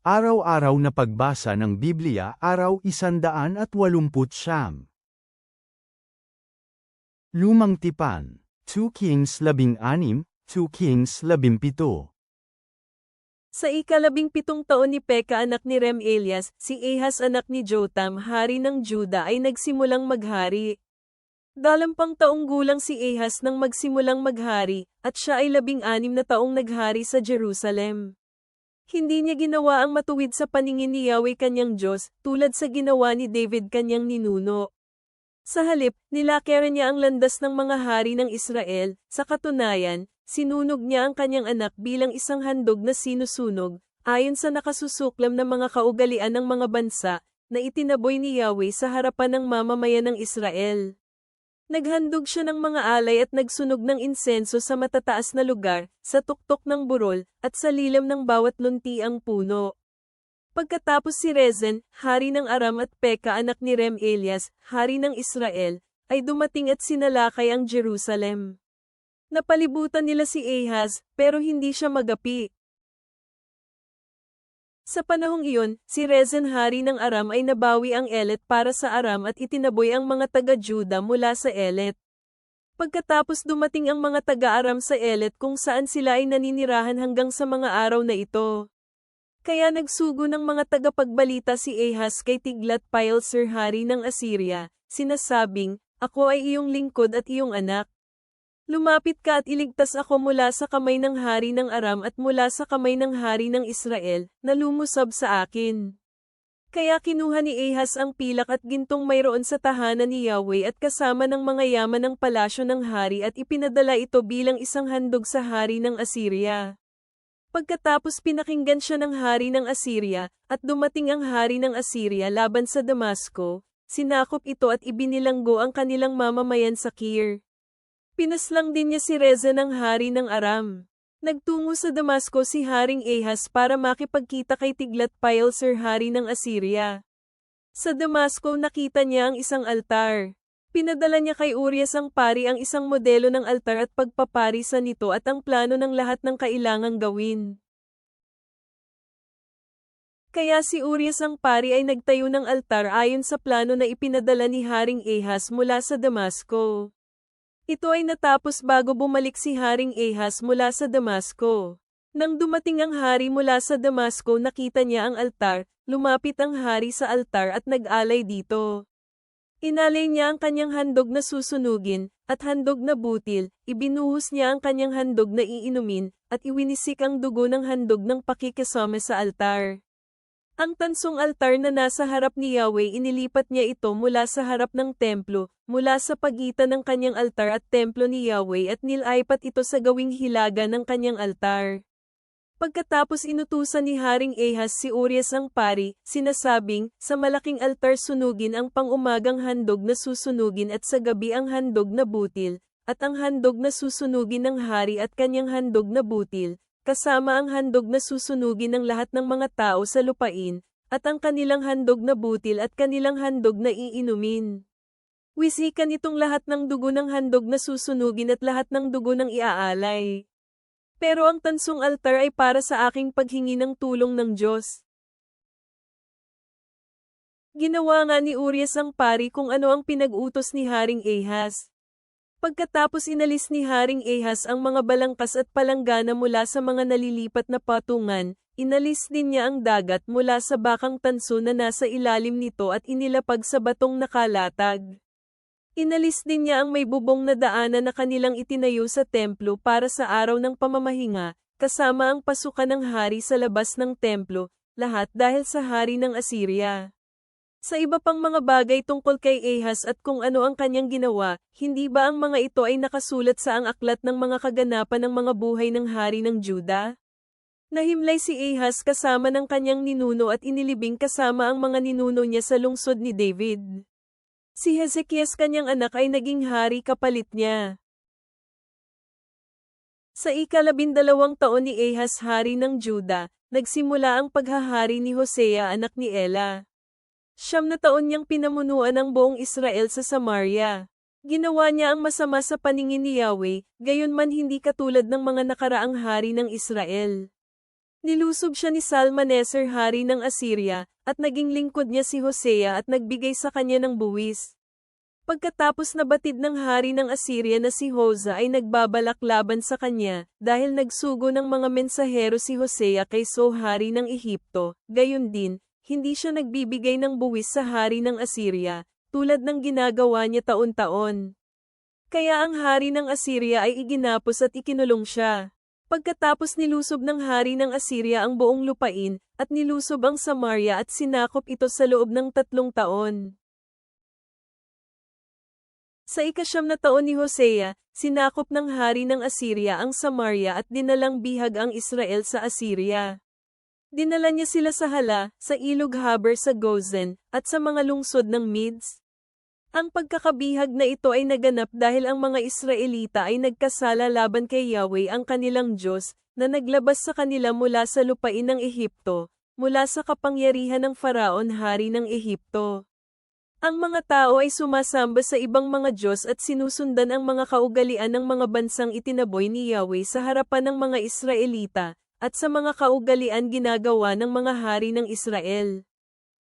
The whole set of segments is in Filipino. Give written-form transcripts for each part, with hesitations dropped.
Araw-araw na pagbasa ng Biblia, araw 189. Lumang Tipan, 2 Kings 16, 2 Kings 17. Sa ika-17 taon ni Peka anak ni Remalias, si Ahaz anak ni Jotam hari ng Juda ay nagsimulang maghari. 20 taong gulang si Ahaz nang magsimulang maghari, at siya ay 16 na taong naghari sa Jerusalem. Hindi niya ginawa ang matuwid sa paningin ni Yahweh kanyang Diyos, tulad sa ginawa ni David kanyang ninuno. Sa halip, nilakaran niya ang landas ng mga hari ng Israel. Sa katunayan, sinunog niya ang kanyang anak bilang isang handog na sinusunog, ayon sa nakasusuklam na mga kaugalian ng mga bansa, na itinaboy ni Yahweh sa harapan ng mamamayan ng Israel. Naghandog siya ng mga alay at nagsunog ng insenso sa matataas na lugar, sa tuktok ng burol, at sa lilam ng bawat luntiang puno. Pagkatapos si Rezin, hari ng Aram at Peka anak ni Remalias, hari ng Israel, ay dumating at sinalakay ang Jerusalem. Napalibutan nila si Ahaz, pero hindi siya magapi. Sa panahong iyon, si Rezin hari ng Aram ay nabawi ang Elet para sa Aram at itinaboy ang mga taga-Juda mula sa Elet. Pagkatapos dumating ang mga taga-Aram sa Elet kung saan sila ay naninirahan hanggang sa mga araw na ito. Kaya nagsugo ng mga tagapagbalita si Ahaz kay Tiglath-Pileser hari ng Assyria, sinasabing, "Ako ay iyong lingkod at iyong anak. Lumapit ka at iligtas ako mula sa kamay ng hari ng Aram at mula sa kamay ng hari ng Israel, na lumusab sa akin." Kaya kinuha ni Ahaz ang pilak at gintong mayroon sa tahanan ni Yahweh at kasama ng mga yaman ng palasyo ng hari at ipinadala ito bilang isang handog sa hari ng Assyria. Pagkatapos pinakinggan siya ng hari ng Assyria, at dumating ang hari ng Assyria laban sa Damasco, sinakop ito at ibinilanggo ang kanilang mamamayan sa Kir. Pinaslang din niya si Rezin ng hari ng Aram. Nagtungo sa Damasco si Haring Ahaz para makipagkita kay Tiglath-Pileser hari ng Assyria. Sa Damasco nakita niya ang isang altar. Pinadala niya kay Urias ang pari ang isang modelo ng altar at pagpaparisa nito at ang plano ng lahat ng kailangang gawin. Kaya si Urias ang pari ay nagtayo ng altar ayon sa plano na ipinadala ni Haring Ahaz mula sa Damasco. Ito ay natapos bago bumalik si Haring Ahaz mula sa Damasco. Nang dumating ang hari mula sa Damasco nakita niya ang altar, lumapit ang hari sa altar at nag-alay dito. Inalay niya ang kanyang handog na susunugin, at handog na butil, ibinuhos niya ang kanyang handog na iinumin, at iwinisik ang dugo ng handog ng pakikisama sa altar. Ang tansong altar na nasa harap ni Yahweh inilipat niya ito mula sa harap ng templo, mula sa pagitan ng kanyang altar at templo ni Yahweh at nilaipat ito sa gawing hilaga ng kanyang altar. Pagkatapos inutusan ni Haring Ahaz si Urias ang pari, sinasabing, sa malaking altar sunugin ang pang-umagang handog na susunugin at sa gabi ang handog na butil, at ang handog na susunugin ng hari at kanyang handog na butil, kasama ang handog na susunugin ng lahat ng mga tao sa lupain, at ang kanilang handog na butil at kanilang handog na iinumin. Wisikan itong lahat ng dugo ng handog na susunugin at lahat ng dugo ng iaalay. Pero ang tansong altar ay para sa aking paghingi ng tulong ng Diyos. Ginawa nga ni Urias ang pari kung ano ang pinag-utos ni Haring Ahaz. Pagkatapos inalis ni Haring Ahaz ang mga balangkas at palanggana mula sa mga nalilipat na patungan, inalis din niya ang dagat mula sa bakang tanso na nasa ilalim nito at inilapag sa batong nakalatag. Inalis din niya ang may bubong na daanan na kanilang itinayo sa templo para sa araw ng pamamahinga, kasama ang pasukan ng hari sa labas ng templo, lahat dahil sa hari ng Assyria. Sa iba pang mga bagay tungkol kay Ahaz at kung ano ang kanyang ginawa, hindi ba ang mga ito ay nakasulat sa ang aklat ng mga kaganapan ng mga buhay ng hari ng Juda? Nahimlay si Ahaz kasama ng kanyang ninuno at inilibing kasama ang mga ninuno niya sa lungsod ni David. Si Hezekias kanyang anak ay naging hari kapalit niya. Sa ika-12 taon ni Ahaz hari ng Juda, nagsimula ang paghahari ni Hosea anak ni Ela. 9 taon niyang pinamunuan ang buong Israel sa Samaria. Ginawa niya ang masama sa paningin ni Yahweh, gayunman hindi katulad ng mga nakaraang hari ng Israel. Nilusob siya ni Salmaneser hari ng Assyria, at naging lingkod niya si Hosea at nagbigay sa kanya ng buwis. Pagkatapos nabatid ng hari ng Assyria na si Hosa ay nagbabalak laban sa kanya, dahil nagsugo ng mga mensahero si Hosea kay So hari ng Ehipto, gayon din, hindi siya nagbibigay ng buwis sa hari ng Assyria, tulad ng ginagawa niya taon-taon. Kaya ang hari ng Assyria ay iginapos at ikinulong siya. Pagkatapos nilusob ng hari ng Assyria ang buong lupain, at nilusob ang Samaria at sinakop ito sa loob ng 3 taon. Sa ika-9 na taon ni Hosea, sinakop ng hari ng Assyria ang Samaria at dinalang bihag ang Israel sa Assyria. Dinala niya sila sa Hala, sa ilog Haber sa Gozen, at sa mga lungsod ng Medes. Ang pagkakabihag na ito ay naganap dahil ang mga Israelita ay nagkasala laban kay Yahweh ang kanilang Diyos, na naglabas sa kanila mula sa lupain ng Ehipto, mula sa kapangyarihan ng Faraon hari ng Ehipto. Ang mga tao ay sumasamba sa ibang mga Diyos at sinusundan ang mga kaugalian ng mga bansang itinaboy ni Yahweh sa harapan ng mga Israelita, at sa mga kaugalian ginagawa ng mga hari ng Israel.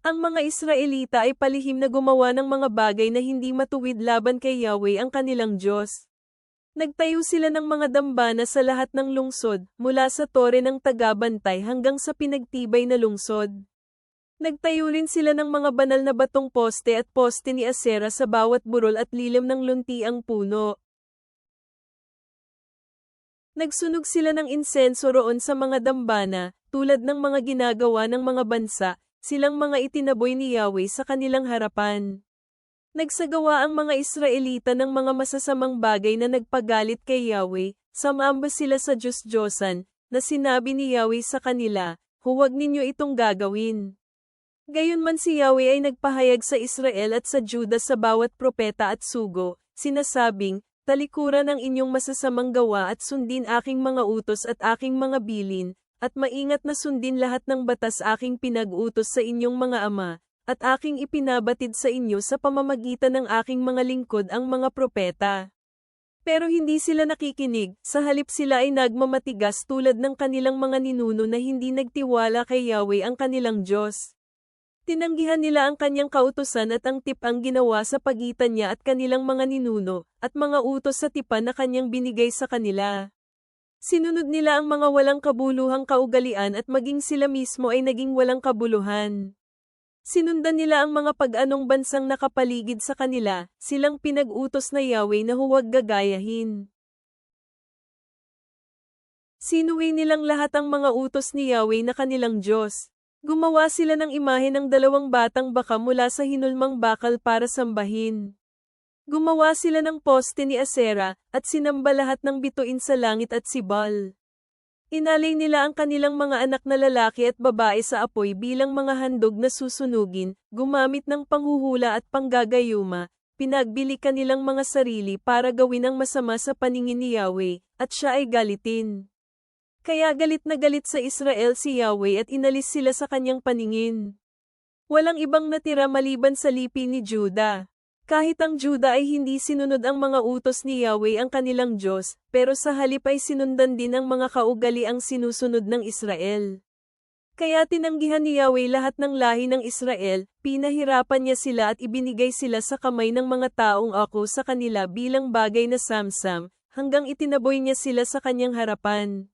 Ang mga Israelita ay palihim na gumawa ng mga bagay na hindi matuwid laban kay Yahweh ang kanilang Diyos. Nagtayo sila ng mga dambana sa lahat ng lungsod, mula sa tore ng tagabantay hanggang sa pinagtibay na lungsod. Nagtayo rin sila ng mga banal na batong poste at poste ni Asera sa bawat burol at lilim ng luntiang puno. Nagsunog sila ng insenso roon sa mga dambana, tulad ng mga ginagawa ng mga bansa, silang mga itinaboy ni Yahweh sa kanilang harapan. Nagsagawa ang mga Israelita ng mga masasamang bagay na nagpagalit kay Yahweh, sumamba sila sa Diyos-Diyosan, na sinabi ni Yahweh sa kanila, huwag ninyo itong gagawin. Gayunman si Yahweh ay nagpahayag sa Israel at sa Juda sa bawat propeta at sugo, sinasabing, talikuran ang inyong masasamang gawa at sundin aking mga utos at aking mga bilin, at maingat na sundin lahat ng batas aking pinag-utos sa inyong mga ama, at aking ipinabatid sa inyo sa pamamagitan ng aking mga lingkod ang mga propeta. Pero hindi sila nakikinig, sa halip sila ay nagmamatigas tulad ng kanilang mga ninuno na hindi nagtiwala kay Yahweh ang kanilang Diyos. Tinanggihan nila ang kanyang kautusan at ang tip ang ginawa sa pagitan niya at kanilang mga ninuno, at mga utos sa tipan na kanyang binigay sa kanila. Sinunod nila ang mga walang kabuluhang kaugalian at maging sila mismo ay naging walang kabuluhan. Sinundan nila ang mga pag-anong bansang nakapaligid sa kanila, silang pinag-utos na Yahweh na huwag gagayahin. Sinuwi nilang lahat ang mga utos ni Yahweh na kanilang Diyos. Gumawa sila ng imahe ng 2 batang baka mula sa hinulmang bakal para sambahin. Gumawa sila ng poste ni Asera, at sinamba lahat ng bituin sa langit at si Baal. Inalay nila ang kanilang mga anak na lalaki at babae sa apoy bilang mga handog na susunugin, gumamit ng panghuhula at panggagayuma, pinagbili kanilang mga sarili para gawin ang masama sa paningin ni Yahweh, at siya ay galitin. Kaya galit na galit sa Israel si Yahweh at inalis sila sa kanyang paningin. Walang ibang natira maliban sa lipi ni Juda. Kahit ang Juda ay hindi sinunod ang mga utos ni Yahweh ang kanilang Diyos, pero sa halip ay sinundan din ang mga kaugaliang sinusunod ng Israel. Kaya tinanggihan ni Yahweh lahat ng lahi ng Israel, pinahirapan niya sila at ibinigay sila sa kamay ng mga taong ako sa kanila bilang bagay na samsam, hanggang itinaboy niya sila sa kanyang harapan.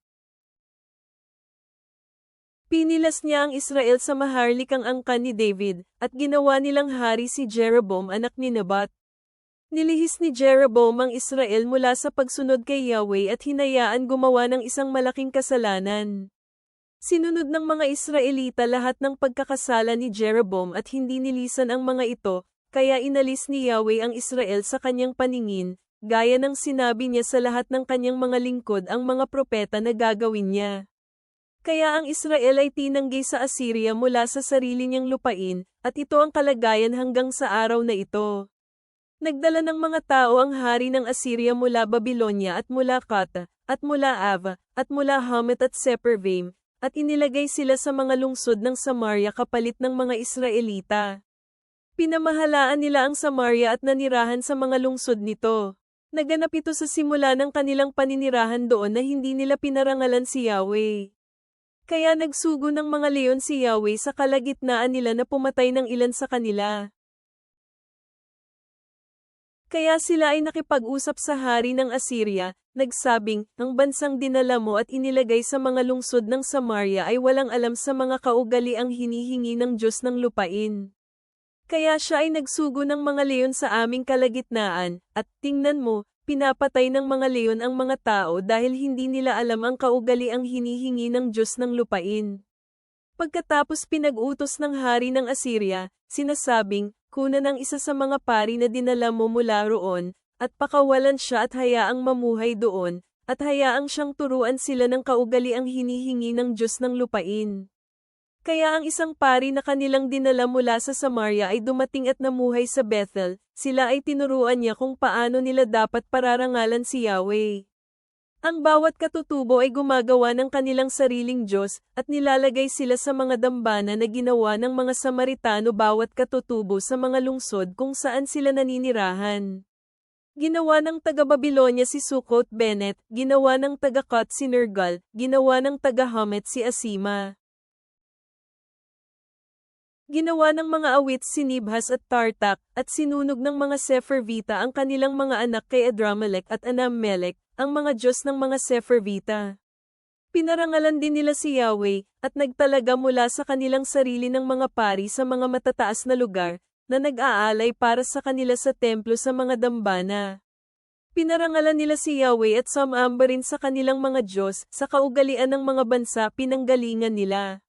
Pinilas niya ang Israel sa maharlikang angkan ni David, at ginawa nilang hari si Jeroboam anak ni Nebat. Nilihis ni Jeroboam ang Israel mula sa pagsunod kay Yahweh at hinayaan gumawa ng isang malaking kasalanan. Sinunod ng mga Israelita lahat ng pagkakasala ni Jeroboam at hindi nilisan ang mga ito, kaya inalis ni Yahweh ang Israel sa kanyang paningin, gaya ng sinabi niya sa lahat ng kanyang mga lingkod ang mga propeta na gagawin niya. Kaya ang Israel ay tinanggi sa Assyria mula sa sarili niyang lupain, at ito ang kalagayan hanggang sa araw na ito. Nagdala ng mga tao ang hari ng Assyria mula Babylonia at mula Kata, at mula Ava, at mula Hamat at Sepharvaim, at inilagay sila sa mga lungsod ng Samaria kapalit ng mga Israelita. Pinamahalaan nila ang Samaria at nanirahan sa mga lungsod nito. Naganap ito sa simula ng kanilang paninirahan doon na hindi nila pinarangalan si Yahweh. Kaya nagsugo ng mga leon si Yahweh sa kalagitnaan nila na pumatay ng ilan sa kanila. Kaya sila ay nakipag-usap sa hari ng Assyria, nagsabing, ang bansang dinala mo at inilagay sa mga lungsod ng Samaria ay walang alam sa mga kaugaliang hinihingi ng Diyos ng lupain. Kaya siya ay nagsugo ng mga leon sa aming kalagitnaan, at tingnan mo, pinapatay ng mga leon ang mga tao dahil hindi nila alam ang kaugaliang hinihingi ng Diyos ng lupain. Pagkatapos pinag-utos ng hari ng Assyria, sinasabing, kunan ang isa sa mga pari na dinala mo mula roon, at pakawalan siya at hayaang mamuhay doon, at hayaang siyang turuan sila ng kaugaliang hinihingi ng Diyos ng lupain. Kaya ang isang pari na kanilang dinala mula sa Samaria ay dumating at namuhay sa Bethel, sila ay tinuruan niya kung paano nila dapat pararangalan si Yahweh. Ang bawat katutubo ay gumagawa ng kanilang sariling Diyos, at nilalagay sila sa mga dambana na ginawa ng mga Samaritano bawat katutubo sa mga lungsod kung saan sila naninirahan. Ginawa ng taga-Babilonya si Sukkot-Benet, ginawa ng taga-Kut si Nergal, ginawa ng taga-Hamet si Asima. Ginawa ng mga awit si Nibhas at Tartak, at sinunog ng mga Sepharvita ang kanilang mga anak kay Adramelech at Anammelech, ang mga Diyos ng mga Sepharvita. Pinarangalan din nila si Yahweh, at nagtalaga mula sa kanilang sarili ng mga pari sa mga matataas na lugar, na nag-aalay para sa kanila sa templo sa mga dambana. Pinarangalan nila si Yahweh at sumamba rin sa kanilang mga Diyos, sa kaugalian ng mga bansa pinanggalingan nila.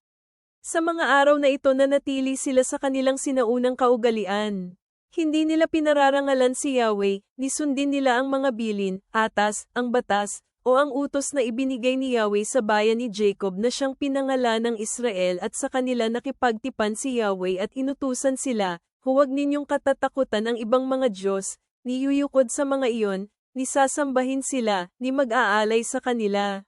Sa mga araw na ito nanatili sila sa kanilang sinaunang kaugalian. Hindi nila pinararangalan si Yahweh, nisundin nila ang mga bilin, atas, ang batas, o ang utos na ibinigay ni Yahweh sa bayan ni Jacob na siyang pinangalan ng Israel at sa kanila nakipagtipan si Yahweh at inutusan sila, huwag ninyong katatakutan ang ibang mga Diyos, ni yuyukod sa mga iyon, ni sasambahin sila, ni mag-aalay sa kanila.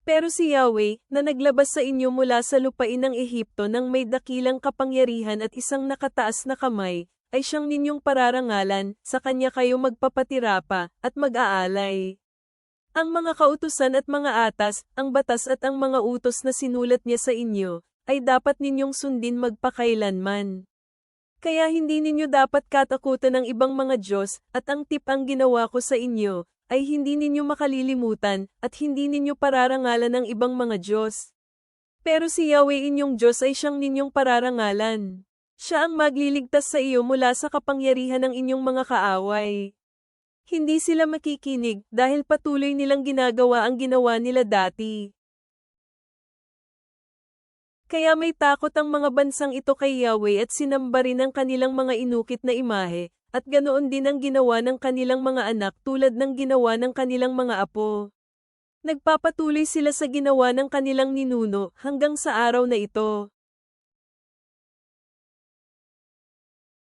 Pero si Yahweh, na naglabas sa inyo mula sa lupain ng Ehipto nang may dakilang kapangyarihan at isang nakataas na kamay, ay siyang ninyong pararangalan, sa kanya kayo magpapatira pa, at mag-aalay. Ang mga kautusan at mga atas, ang batas at ang mga utos na sinulat niya sa inyo, ay dapat ninyong sundin magpakailanman. Kaya hindi ninyo dapat katakutan ng ibang mga Diyos, at ang tip ang ginawa ko sa inyo, ay hindi ninyo makalilimutan, at hindi ninyo pararangalan ng ibang mga Diyos. Pero si Yahweh inyong Diyos ay siyang ninyong pararangalan. Siya ang magliligtas sa iyo mula sa kapangyarihan ng inyong mga kaaway. Hindi sila makikinig, dahil patuloy nilang ginagawa ang ginawa nila dati. Kaya may takot ang mga bansang ito kay Yahweh at sinamba rin ang kanilang mga inukit na imahe, at ganoon din ang ginawa ng kanilang mga anak tulad ng ginawa ng kanilang mga apo. Nagpapatuloy sila sa ginawa ng kanilang ninuno hanggang sa araw na ito.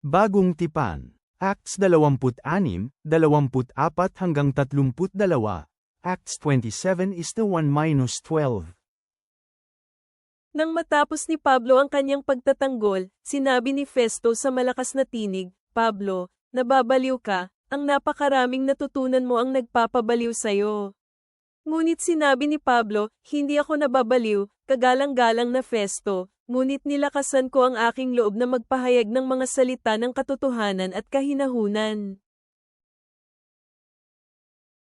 Bagong Tipan. Acts 26, 24 hanggang 32. Acts 27:1-12. Nang matapos ni Pablo ang kanyang pagtatanggol, sinabi ni Festo sa malakas na tinig, Pablo, nababaliw ka, ang napakaraming natutunan mo ang nagpapabaliw sa'yo. Ngunit sinabi ni Pablo, hindi ako nababaliw, kagalang-galang na Festo, ngunit nilakasan ko ang aking loob na magpahayag ng mga salita ng katotohanan at kahinahunan.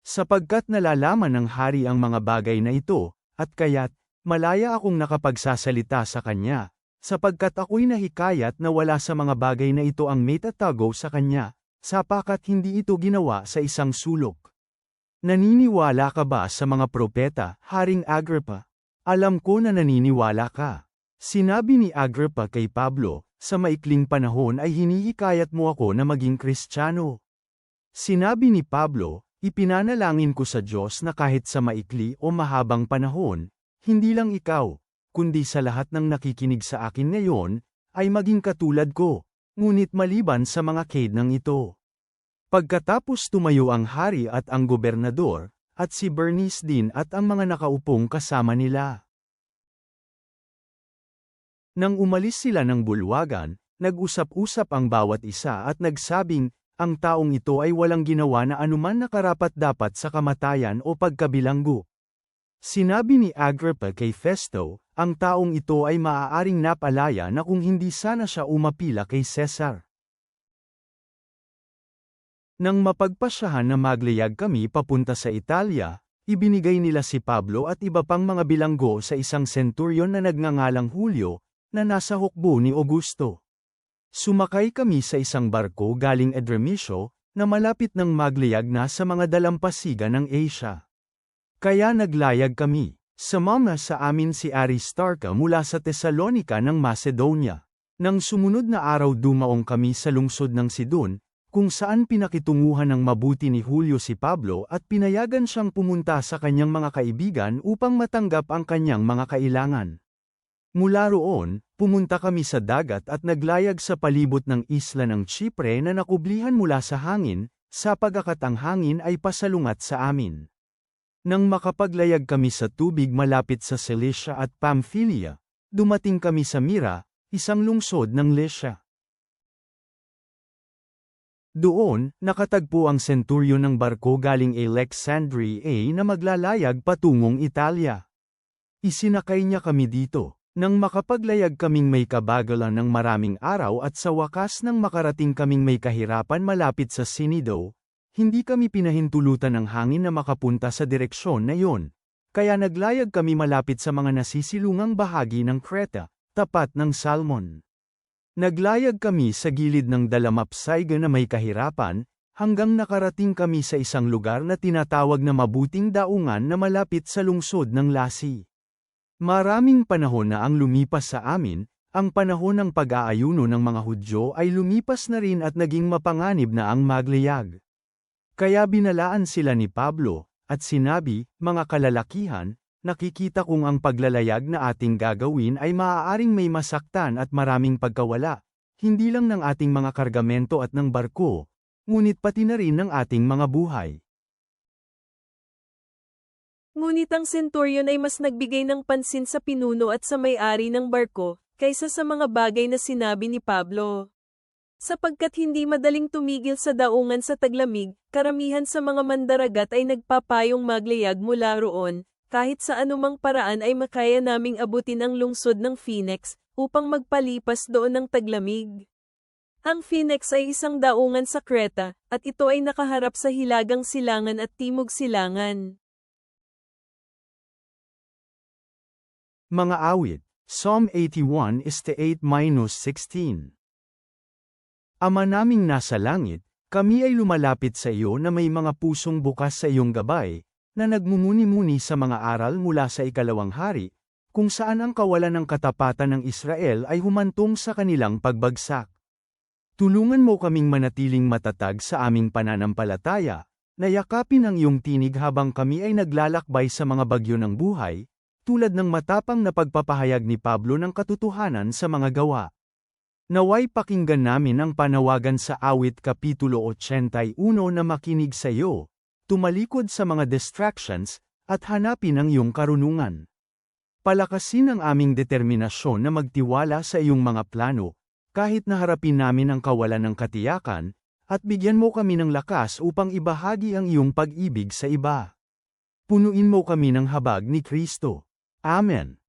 Sapagkat nalalaman ng hari ang mga bagay na ito, at kaya't, malaya akong nakapagsasalita sa kanya, sapagkat ako'y nahikayat na wala sa mga bagay na ito ang may tatago sa kanya, sapagkat hindi ito ginawa sa isang sulok. Naniniwala ka ba sa mga propeta, Haring Agrippa? Alam ko na naniniwala ka. Sinabi ni Agrippa kay Pablo, sa maikling panahon ay hinihikayat mo ako na maging Kristiyano. Sinabi ni Pablo, ipinanalangin ko sa Diyos na kahit sa maikli o mahabang panahon, hindi lang ikaw, kundi sa lahat ng nakikinig sa akin ngayon, ay maging katulad ko, ngunit maliban sa mga kaidnang ito. Pagkatapos tumayo ang hari at ang gobernador, at si Bernice din at ang mga nakaupong kasama nila. Nang umalis sila ng bulwagan, nag-usap-usap ang bawat isa at nagsabing, ang taong ito ay walang ginawa na anuman na karapat-dapat sa kamatayan o pagkabilanggo. Sinabi ni Agrippa kay Festo, ang taong ito ay maaaring napalaya na kung hindi sana siya umapila kay Cesar. Nang mapagpasyahan na maglayag kami papunta sa Italia, ibinigay nila si Pablo at iba pang mga bilanggo sa isang senturyon na nagngangalang Julio, na nasa hukbo ni Augusto. Sumakay kami sa isang barko galing Edremisio, na malapit ng maglayag na sa mga dalampasigan ng Asia. Kaya naglayag kami. Sumama sa amin si Aristarca mula sa Tesalonica ng Macedonia. Nang sumunod na araw dumaong kami sa lungsod ng Sidon, kung saan pinakitunguhan ng mabuti ni Julio si Pablo at pinayagan siyang pumunta sa kanyang mga kaibigan upang matanggap ang kanyang mga kailangan. Mula roon, pumunta kami sa dagat at naglayag sa palibot ng isla ng Chipre na nakublihan mula sa hangin, sapagkat ang hangin ay pasalungat sa amin. Nang makapaglayag kami sa tubig malapit sa Cilicia at Pamphylia, dumating kami sa Mira, isang lungsod ng Lycia. Doon, nakatagpo ang senturyon ng barko galing Alexandria na maglalayag patungong Italia. Isinakay niya kami dito. Nang makapaglayag kaming may kabagalan ng maraming araw at sa wakas nang makarating kaming may kahirapan malapit sa Sinido, hindi kami pinahintulutan ng hangin na makapunta sa direksyon na yon. Kaya naglayag kami malapit sa mga nasisilungang bahagi ng Creta, tapat ng Salmon. Naglayag kami sa gilid ng Dalamapsayga na may kahirapan, hanggang nakarating kami sa isang lugar na tinatawag na Mabuting Daungan na malapit sa lungsod ng Lasi. Maraming panahon na ang lumipas sa amin, ang panahon ng pag-aayuno ng mga Hudyo ay lumipas na rin at naging mapanganib na ang maglayag. Kaya binalaan sila ni Pablo, at sinabi, mga kalalakihan, nakikita kong ang paglalayag na ating gagawin ay maaaring may masaktan at maraming pagkawala, hindi lang ng ating mga kargamento at ng barko, ngunit pati na rin ng ating mga buhay. Ngunit ang senturyon ay mas nagbigay ng pansin sa pinuno at sa may-ari ng barko, kaysa sa mga bagay na sinabi ni Pablo. Sapagkat hindi madaling tumigil sa daungan sa taglamig, karamihan sa mga mandaragat ay nagpapayong maglayag mula roon, kahit sa anumang paraan ay makaya naming abutin ang lungsod ng Phoenix, upang magpalipas doon ng taglamig. Ang Phoenix ay isang daungan sa Creta, at ito ay nakaharap sa Hilagang Silangan at Timog Silangan. Mga awit, Psalm 81:8-16. Ama naming nasa langit, kami ay lumalapit sa iyo na may mga pusong bukas sa iyong gabay, na nagmumuni-muni sa mga aral mula sa ikalawang hari, kung saan ang kawalan ng katapatan ng Israel ay humantong sa kanilang pagbagsak. Tulungan mo kaming manatiling matatag sa aming pananampalataya, na yakapin ang iyong tinig habang kami ay naglalakbay sa mga bagyo ng buhay, tulad ng matapang na pagpapahayag ni Pablo ng katotohanan sa mga gawa. Naway pakinggan namin ang panawagan sa awit Kapitulo 81 na makinig sa iyo, tumalikod sa mga distractions, at hanapin ang iyong karunungan. Palakasin ang aming determinasyon na magtiwala sa iyong mga plano, kahit naharapin namin ang kawalan ng katiyakan, at bigyan mo kami ng lakas upang ibahagi ang iyong pag-ibig sa iba. Punuin mo kami ng habag ni Kristo. Amen.